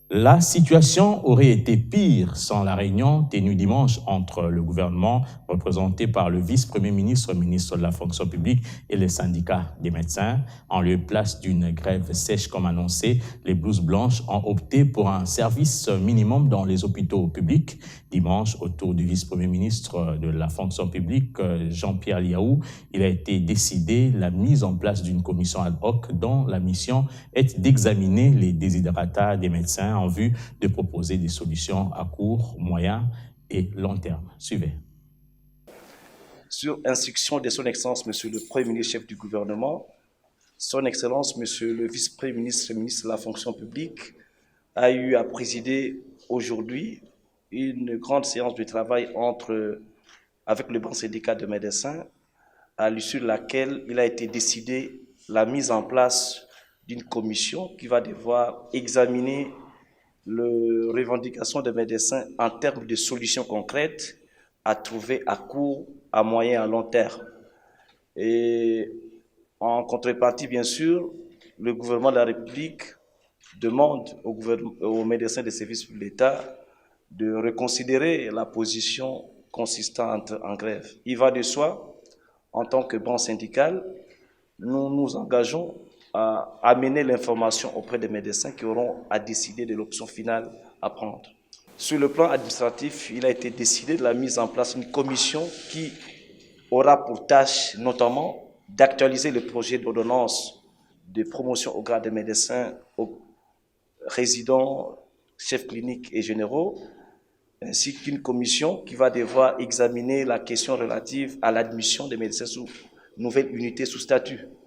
La situation aurait été pire sans la réunion tenue dimanche entre le gouvernement, représenté par le vice-premier ministre, ministre de la fonction publique et les syndicats des médecins. En lieu et place d'une grève sèche comme annoncé, les blouses blanches ont opté pour un service minimum dans les hôpitaux publics. Dimanche, autour du vice-premier ministre de la fonction publique, Jean-Pierre Liaou, il a été décidé la mise en place d'une commission ad hoc dont la mission est d'examiner les desiderata des médecins en vue de proposer des solutions à court, moyen et long terme. Suivez. Sur instruction de son Excellence, Monsieur le Premier ministre, chef du gouvernement, son Excellence, Monsieur le Vice-Premier ministre, ministre de la fonction publique, a eu à présider aujourd'hui une grande séance de travail avec le grand syndicat de médecins, à l'issue de laquelle il a été décidé la mise en place d'une commission qui va devoir examiner les revendications des médecins en termes de solutions concrètes à trouver à court, à moyen et à long terme. Et en contrepartie, bien sûr, le gouvernement de la République demande aux médecins des services de l'État de reconsidérer la position consistant en grève. Il va de soi, en tant que branche syndicale, nous nous engageons à amener l'information auprès des médecins qui auront à décider de l'option finale à prendre. Sur le plan administratif, il a été décidé de la mise en place d'une commission qui aura pour tâche notamment d'actualiser le projet d'ordonnance de promotion au grade des médecins aux résidents, chefs cliniques et généraux, ainsi qu'une commission qui va devoir examiner la question relative à l'admission des médecins sous nouvelle unité sous statut.